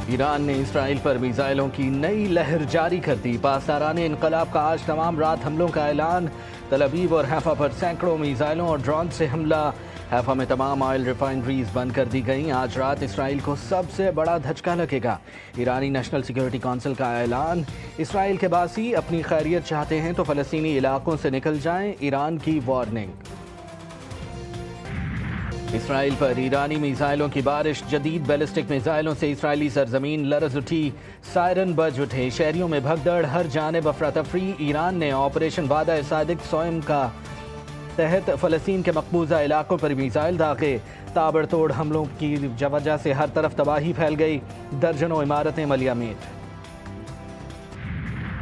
ایران نے اسرائیل پر میزائلوں کی نئی لہر جاری کر دی۔ پاسداران انقلاب کا آج تمام رات حملوں کا اعلان۔ تل ابیب اور حیفا پر سینکڑوں میزائلوں اور ڈرون سے حملہ۔ حیفا میں تمام آئل ریفائنریز بند کر دی گئیں۔ آج رات اسرائیل کو سب سے بڑا دھچکا لگے گا۔ ایرانی نیشنل سیکیورٹی کونسل کا اعلان۔ اسرائیل کے باسی اپنی خیریت چاہتے ہیں تو فلسطینی علاقوں سے نکل جائیں، ایران کی وارننگ۔ اسرائیل پر ایرانی میزائلوں کی بارش۔ جدید بیلسٹک میزائلوں سے اسرائیلی سرزمین لرز اٹھی، سائرن بج اٹھے، شہریوں میں بھگدڑ، ہر جانب افراتفری۔ ایران نے آپریشن وعدہ صادق سوئم کا تحت فلسطین کے مقبوضہ علاقوں پر میزائل داغے۔ تابڑ توڑ حملوں کی وجہ سے ہر طرف تباہی پھیل گئی، درجنوں عمارتیں ملیامت۔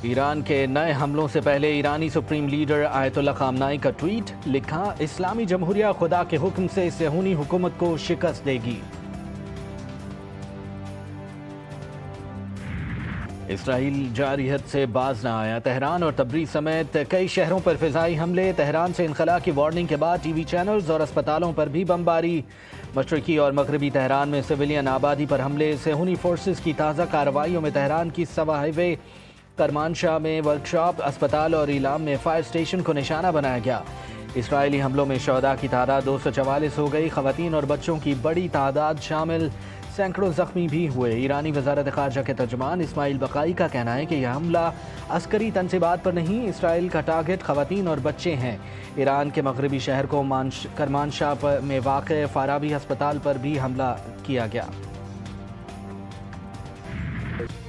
ایران کے نئے حملوں سے پہلے ایرانی سپریم لیڈر آیت اللہ خامنائی کا ٹویٹ، لکھا اسلامی جمہوریہ خدا کے حکم سے صہیونی حکومت کو شکست دے گی۔ اسرائیل جارحیت سے باز نہ آیا۔ تہران اور تبریز سمیت کئی شہروں پر فضائی حملے۔ تہران سے انخلا کی وارننگ کے بعد ٹی وی چینلز اور اسپتالوں پر بھی بمباری۔ مشرقی اور مغربی تہران میں سویلین آبادی پر حملے۔ صہیونی فورسز کی تازہ کارروائیوں میں تہران کی سوا ہائی وے، کرمانشاہ میں ورکشاپ، اسپتال اور ایلام میں فائر اسٹیشن کو نشانہ بنایا گیا۔ اسرائیلی حملوں میں شہداء کی تعداد 244 ہو گئی، خواتین اور بچوں کی بڑی تعداد شامل، سینکڑوں زخمی بھی ہوئے۔ ایرانی وزارت خارجہ کے ترجمان اسماعیل بقائی کا کہنا ہے کہ یہ حملہ عسکری تنصیبات پر نہیں، اسرائیل کا ٹارگٹ خواتین اور بچے ہیں۔ ایران کے مغربی شہر کو کرمانشاہ میں واقع فارابی ہسپتال پر بھی حملہ کیا گیا۔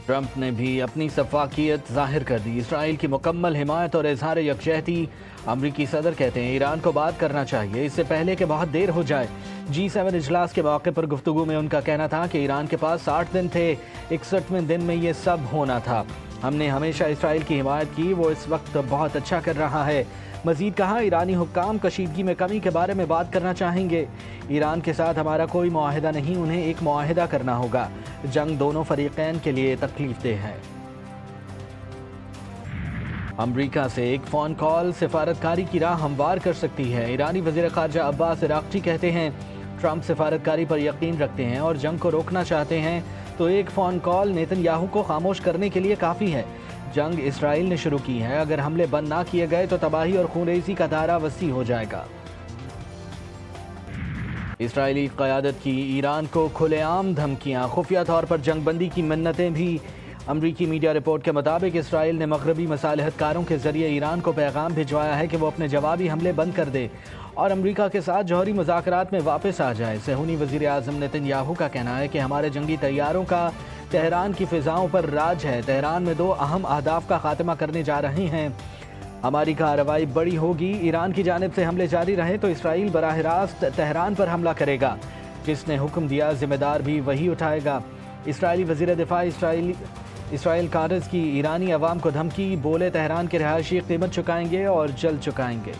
ٹرمپ نے بھی اپنی شفافیت ظاہر کر دی۔ اسرائیل کی مکمل حمایت اور اظہار یکجہتی۔ امریکی صدر کہتے ہیں ایران کو بات کرنا چاہیے اس سے پہلے کہ بہت دیر ہو جائے۔ G7 اجلاس کے موقع پر گفتگو میں ان کا کہنا تھا کہ ایران کے پاس 60 دن تھے، 61ویں دن میں یہ سب ہونا تھا۔ ہم نے ہمیشہ اسرائیل کی حمایت کی، وہ اس وقت بہت اچھا کر رہا ہے۔ مزید کہا ایرانی حکام کشیدگی میں کمی کے بارے میں بات کرنا چاہیں گے۔ ایران کے ساتھ ہمارا کوئی معاہدہ نہیں، انہیں ایک معاہدہ کرنا ہوگا۔ جنگ دونوں فریقین کے لیے تکلیف دہ ہے۔ امریکہ سے ایک فون کال سفارتکاری کی راہ ہموار کر سکتی ہے۔ ایرانی وزیر خارجہ عباس عراقچی کہتے ہیں ٹرمپ سفارتکاری پر یقین رکھتے ہیں اور جنگ کو روکنا چاہتے ہیں تو ایک فون کال نیتن یاہو کو خاموش کرنے کے لیے کافی ہے۔ جنگ اسرائیل نے شروع کی ہے، اگر حملے بند نہ کیے گئے تو تباہی اور خونریزی کا دائرہ وسیع ہو جائے گا۔ اسرائیلی قیادت کی ایران کو کھلے عام دھمکیاں، خفیہ طور پر جنگ بندی کی منتیں بھی۔ امریکی میڈیا رپورٹ کے مطابق اسرائیل نے مغربی مصالحت کاروں کے ذریعے ایران کو پیغام بھجوایا ہے کہ وہ اپنے جوابی حملے بند کر دے اور امریکہ کے ساتھ جوہری مذاکرات میں واپس آ جائے۔ صہیونی وزیر اعظم نیتن یاہو کا کہنا ہے کہ ہمارے جنگی طیاروں کا تہران کی فضاؤں پر راج ہے، تہران میں 2 اہم اہداف کا خاتمہ کرنے جا رہے ہیں، ہماری کارروائی بڑی ہوگی۔ ایران کی جانب سے حملے جاری رہے تو اسرائیل براہ راست تہران پر حملہ کرے گا، جس نے حکم دیا ذمہ دار بھی وہی اٹھائے گا۔ اسرائیلی وزیر دفاع اسرائیل قادس کی ایرانی عوام کو دھمکی، بولے تہران کے رہائشی قیمت چکائیں گے اور جلد چکائیں گے۔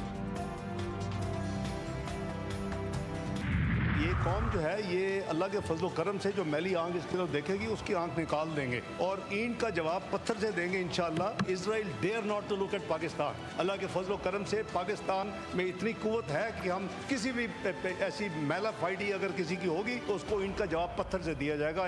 یہ قوم جو ہے یہ اللہ کے فضل و کرم سے جو میلی آنکھ اس کی طرف دیکھے گی اس کی آنکھ نکال دیں گے اور اینٹ کا جواب پتھر سے دیں گے انشاءاللہ۔ Israel dare not to look at Pakistan. اللہ کے فضل و کرم سے پاکستان میں اتنی قوت ہے کہ ہم کسی بھی ایسی میلا فائٹی اگر کسی کی ہوگی تو اس کو اینٹ کا جواب پتھر سے دیا جائے گا۔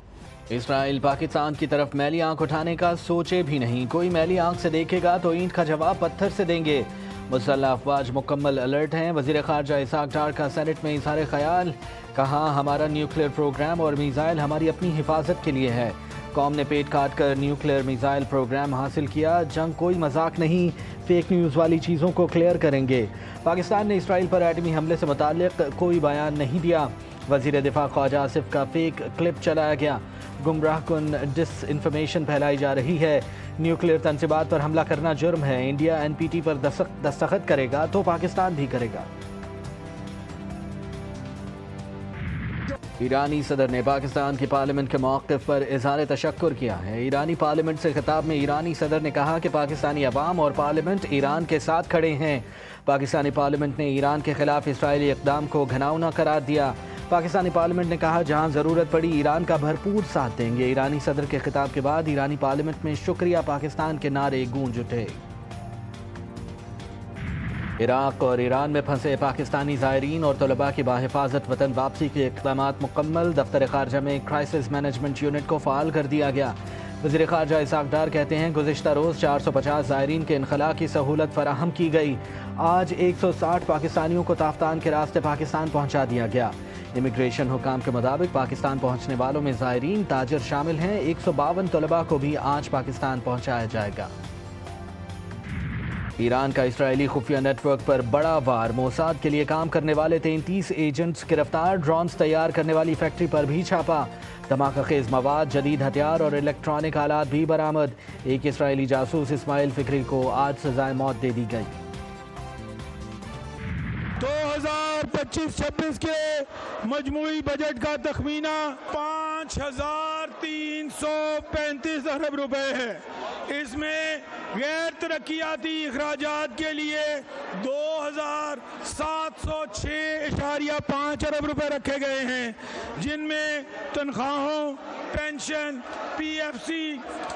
اسرائیل پاکستان کی طرف میلی آنکھ اٹھانے کا سوچے بھی نہیں، کوئی میلی آنکھ سے دیکھے گا تو اینٹ کا جواب پتھر سے دیں گے۔ مسلح افواج مکمل الرٹ ہیں۔ وزیر خارجہ اسحاق ڈار کا سینٹ میں اظہار خیال، کہا ہمارا نیوکلیئر پروگرام اور میزائل ہماری اپنی حفاظت کے لیے ہے۔ قوم نے پیٹ کاٹ کر نیوکلیئر میزائل پروگرام حاصل کیا، جنگ کوئی مذاق نہیں، فیک نیوز والی چیزوں کو کلیئر کریں گے۔ پاکستان نے اسرائیل پر ایٹمی حملے سے متعلق کوئی بیان نہیں دیا۔ وزیر دفاع خواجہ آصف کا فیک کلپ چلایا گیا، گمراہ کن ڈس انفارمیشن پھیلائی جا رہی ہے۔ نیوکلیئر تنصیبات پر حملہ کرنا جرم ہے، انڈیا NPT پر دستخط کرے گا تو پاکستان بھی کرے گا۔ ایرانی صدر نے پاکستان کی پارلیمنٹ کے موقف پر اظہار تشکر کیا ہے۔ ایرانی پارلیمنٹ سے خطاب میں ایرانی صدر نے کہا کہ پاکستانی عوام اور پارلیمنٹ ایران کے ساتھ کھڑے ہیں۔ پاکستانی پارلیمنٹ نے ایران کے خلاف اسرائیلی اقدام کو گھناؤنا قرار دیا۔ پاکستانی پارلیمنٹ نے کہا جہاں ضرورت پڑی ایران کا بھرپور ساتھ دیں گے۔ ایرانی صدر کے خطاب کے بعد ایرانی پارلیمنٹ میں شکریہ پاکستان کے نعرے گونج اٹھے۔ عراق اور ایران میں پھنسے پاکستانی زائرین اور طلباء کی باحفاظت وطن واپسی کے اقدامات مکمل. دفتر خارجہ میں کرائسس مینجمنٹ یونٹ کو فعال کر دیا گیا. وزیر خارجہ اسحاق ڈار کہتے ہیں گزشتہ روز 450 زائرین کے انخلاء کی سہولت فراہم کی گئی. آج 160 پاکستانیوں کو تافتان کے راستے پاکستان پہنچا دیا گیا. امیگریشن حکام کے مطابق پاکستان پہنچنے والوں میں زائرین تاجر شامل ہیں. 152 طلباء کو بھی آج پاکستان پہنچایا جائے گا. ایران کا اسرائیلی خفیہ نیٹ ورک پر بڑا وار. موساد کے لیے کام کرنے والے 33 ایجنٹس گرفتار. ڈرونز تیار کرنے والی فیکٹری پر بھی چھاپا. دھماکہ خیز مواد، جدید ہتھیار اور الیکٹرانک آلات بھی برآمد. ایک اسرائیلی جاسوس اسماعیل فکری کو آج سزائے موت دے دی گئی. 2025-26 کے مجموعی بجٹ کا تخمینہ 5335 ارب روپے ہے. اس میں غیر ترقیاتی اخراجات کے لیے 2706.5 ارب روپے رکھے گئے ہیں، جن میں تنخواہوں، pension, P F C,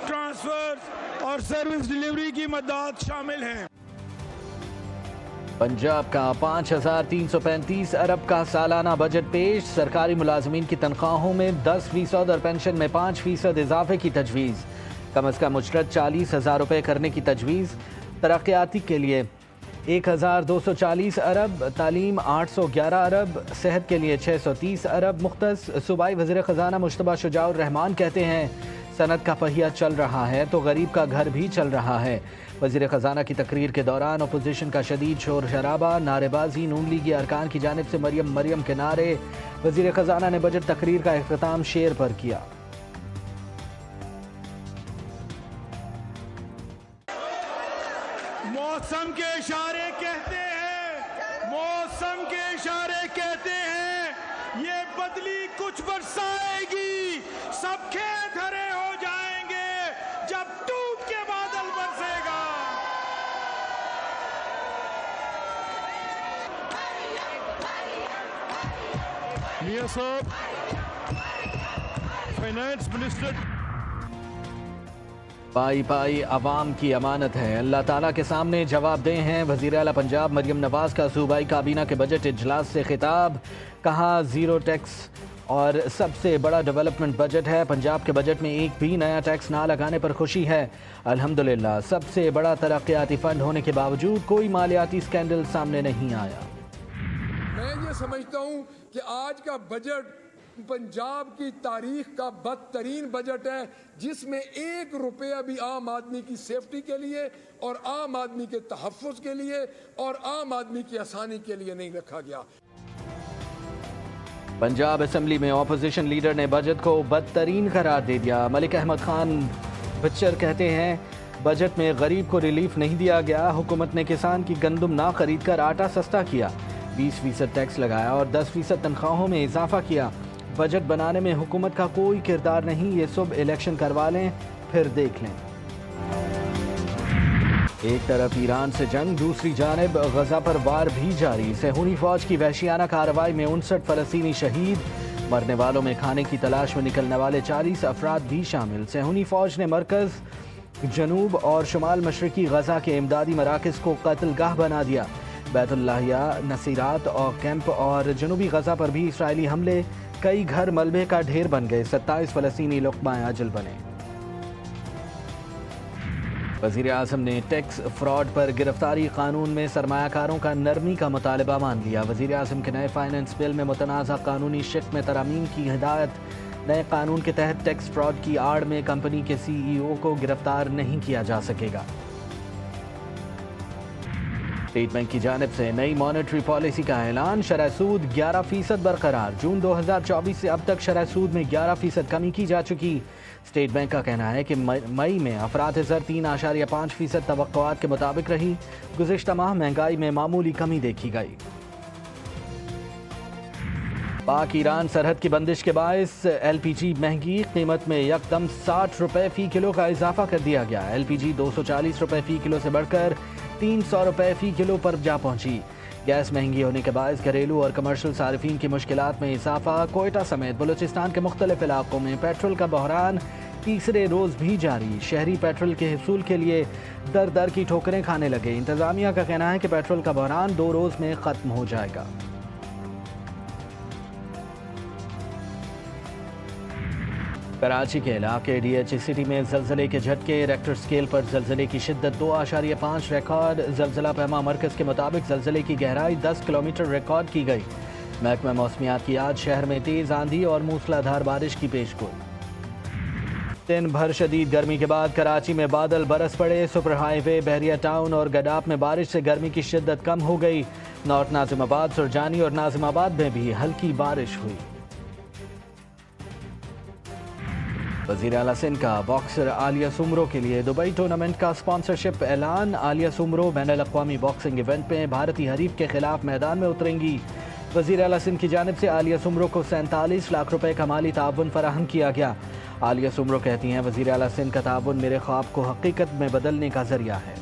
transfer اور سروس ڈیلیوری کی مدد شامل ہیں. پنجاب کا 5335 ارب کا سالانہ بجٹ پیش. سرکاری ملازمین کی تنخواہوں میں 10% اور پینشن میں 5% اضافے کی تجویز. کم از کم اجرت 40,000 روپے کرنے کی تجویز. ترقیاتی کے لیے 1240 ارب، تعلیم 811 ارب، صحت کے لیے 630 ارب مختص. صوبائی وزیر خزانہ مجتبیٰ شجاع الرحمان کہتے ہیں صنعت کا پہیہ چل رہا ہے تو غریب کا گھر بھی چل رہا ہے. وزیر خزانہ کی تقریر کے دوران اپوزیشن کا شدید شور شرابہ، نعرے بازی، نون لیگی ارکان کی جانب سے مریم مریم کے نعرے. وزیر خزانہ نے بجٹ تقریر کا اختتام شعر پر کیا. موسم کے اشارے کہتے ہیں، موسم کے اشارے کہتے ہیں یہ بدلی کچھ برسائے گی، سب کھیت ہرے ہو جائیں گے جب ٹوٹ کے بادل برسے گا. میاں صاحب فائنانس منسٹر. پائی پائی عوام کی امانت ہے، اللہ تعالیٰ کے سامنے جواب دہ ہیں. وزیر اعلیٰ پنجاب مریم نواز کا صوبائی کابینہ کے بجٹ اجلاس سے خطاب. کہا زیرو ٹیکس اور سب سے بڑا ڈیولپمنٹ بجٹ ہے. پنجاب کے بجٹ میں ایک بھی نیا ٹیکس نہ لگانے پر خوشی ہے. الحمدللہ سب سے بڑا ترقیاتی فنڈ ہونے کے باوجود کوئی مالیاتی اسکینڈل سامنے نہیں آیا. میں یہ سمجھتا ہوں کہ آج کا بجٹ پنجاب کی تاریخ کا بدترین بجٹ ہے، جس میں 1 روپیہ بھی عام آدمی کی سیفٹی کے لیے اور عام آدمی کے تحفظ کے لیے اور عام آدمی کی آسانی کے لیے نہیں رکھا گیا. پنجاب اسمبلی میں اپوزیشن لیڈر نے بجٹ کو بدترین قرار دے دیا. ملک احمد خان بچر کہتے ہیں بجٹ میں غریب کو ریلیف نہیں دیا گیا. حکومت نے کسان کی گندم نہ خرید کر آٹا سستا کیا، 20% ٹیکس لگایا اور 10% تنخواہوں میں اضافہ کیا. بجٹ بنانے میں حکومت کا کوئی کردار نہیں، یہ سب الیکشن کروا لیں پھر دیکھ لیں. ایک طرف ایران سے جنگ، دوسری جانب غزہ پر وار بھی جاری. صہیونی فوج کی وحشیانہ کارروائی میں 59 فلسطینی شہید. مرنے والوں میں کھانے کی تلاش میں نکلنے والے 40 افراد بھی شامل. صہیونی فوج نے مرکز، جنوب اور شمال مشرقی غزہ کے امدادی مراکز کو قتل گاہ بنا دیا. بیت اللہ، نصیرات اور کیمپ اور جنوبی غزہ پر بھی اسرائیلی حملے. کئی گھر ملبے کا ڈھیر بن گئے. 27 فلسطینی لقمہ اجل بنے. وزیر اعظم نے ٹیکس فراڈ پر گرفتاری قانون میں سرمایہ کاروں کا نرمی کا مطالبہ مان لیا. وزیر اعظم کے نئے فائنانس بل میں متنازع قانونی شق میں ترامیم کی ہدایت. نئے قانون کے تحت ٹیکس فراڈ کی آڑ میں کمپنی کے CEO کو گرفتار نہیں کیا جا سکے گا. اسٹیٹ بینک کی جانب سے نئی مانیٹری پالیسی کا اعلان. شرح سود 11% برقرار. جون 2024 سے اب تک شرح سود میں 11% کمی کی جا چکی. اسٹیٹ بینک کا کہنا ہے کہ مئی میں افراط زر 3.5% توقعات کے مطابق رہی. گزشتہ ماہ مہنگائی میں معمولی کمی دیکھی گئی. پاک ایران سرحد کی بندش کے باعث LPG مہنگی. قیمت میں یکدم 60 روپے فی کلو کا اضافہ کر دیا گیا. LPG 240 روپے فی کلو سے بڑھ کر 300 روپے فی کلو پر جا پہنچی. گیس مہنگی ہونے کے باعث گھریلو اور کمرشل صارفین کی مشکلات میں اضافہ۔ کوئٹہ سمیت بلوچستان کے مختلف علاقوں میں پیٹرول کا بحران تیسرے روز بھی جاری۔ شہری پیٹرول کے حصول کے لیے در در کی ٹھوکریں کھانے لگے۔ انتظامیہ کا کہنا ہے کہ پیٹرول کا بحران 2 روز میں ختم ہو جائے گا۔ کراچی کے علاقے ڈی ایچ سٹی میں زلزلے کے جھٹکے، ریکٹر سکیل پر زلزلے کی شدت 2.5 ریکارڈ۔ زلزلہ پیما مرکز کے مطابق زلزلے کی گہرائی 10 کلومیٹر ریکارڈ کی گئی۔ محکمہ موسمیات کی آج شہر میں تیز آندھی اور موسلادھار بارش کی پیشگوئی۔ دن بھر شدید گرمی کے بعد کراچی میں بادل برس پڑے۔ سپر ہائی وے، بحریہ ٹاؤن اور گڈاپ میں بارش سے گرمی کی شدت کم ہو گئی۔ نارتھ ناظم آباد، سرجانی اور ناظم آباد میں بھی ہلکی بارش ہوئی۔ وزیر اعلیٰ سندھ کا باکسر عالیہ سومرو کے لیے دبئی ٹورنامنٹ کا اسپانسرشپ اعلان۔ عالیہ سومرو بین الاقوامی باکسنگ ایونٹ میں بھارتی حریف کے خلاف میدان میں اتریں گی۔ وزیر اعلیٰ سندھ کی جانب سے عالیہ سومرو کو 47 لاکھ روپے کا مالی تعاون فراہم کیا گیا۔ عالیہ سومرو کہتی ہیں، وزیر اعلیٰ سندھ کا تعاون میرے خواب کو حقیقت میں بدلنے کا ذریعہ ہے۔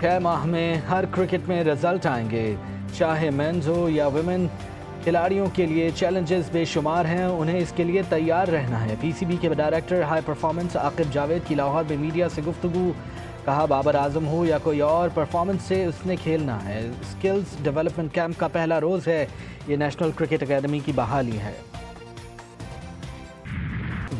6 ماہ میں ہر کرکٹ میں رزلٹ آئیں گے، چاہے مینز ہو یا ویمن۔ کھلاڑیوں کے لیے چیلنجز بے شمار ہیں، انہیں اس کے لیے تیار رہنا ہے۔ پی سی بی کے director high performance Aqib Javed کی لاہور میں میڈیا سے گفتگو۔ کہا، بابر اعظم ہو یا کوئی اور، پرفارمنس سے اس نے کھیلنا ہے۔ سکلز ڈیولپمنٹ کیمپ کا پہلا روز ہے، یہ نیشنل کرکٹ اکیڈمی کی بحالی ہے۔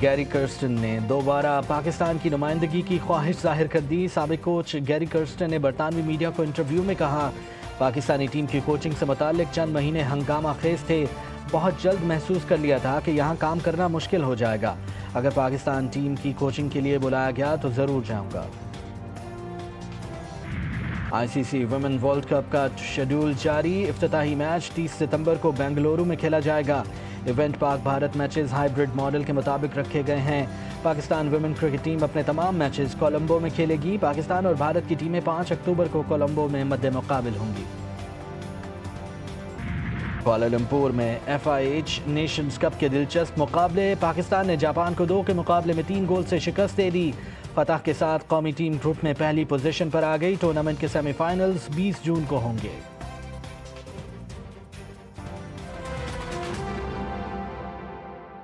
گیری کرسٹن نے دوبارہ پاکستان کی نمائندگی کی خواہش ظاہر کر دی۔ سابق کوچ گیری کرسٹن نے برطانوی میڈیا کو انٹرویو میں کہا، پاکستانی ٹیم کی کوچنگ سے متعلق چند مہینے ہنگامہ خیز تھے۔ بہت جلد محسوس کر لیا تھا کہ یہاں کام کرنا مشکل ہو جائے گا۔ اگر پاکستان ٹیم کی کوچنگ کے لیے بلایا گیا تو ضرور جاؤں گا۔ آئی سی سی ویمن ورلڈ کپ کا شیڈول جاری۔ افتتاحی میچ 30 ستمبر کو بنگلورو میں کھیلا جائے گا۔ ایونٹ پاک بھارت میچز ہائیبرڈ ماڈل کے مطابق رکھے گئے ہیں۔ پاکستان ویمن کرکٹ ٹیم اپنے تمام میچز کولمبو میں کھیلے گی۔ پاکستان اور بھارت کی ٹیمیں 5 اکتوبر کو کولمبو میں مد مقابل ہوں گی۔ کوالالمپور میں F I H Nations Cup کے دلچسپ مقابلے۔ پاکستان نے جاپان کو 2 کے مقابلے میں 3 گول سے شکست دے دی۔ فتح کے ساتھ قومی ٹیم گروپ میں پہلی پوزیشن پر آ گئی۔ ٹورنامنٹ کے سیمی فائنلز 20 جون کو ہوں گے۔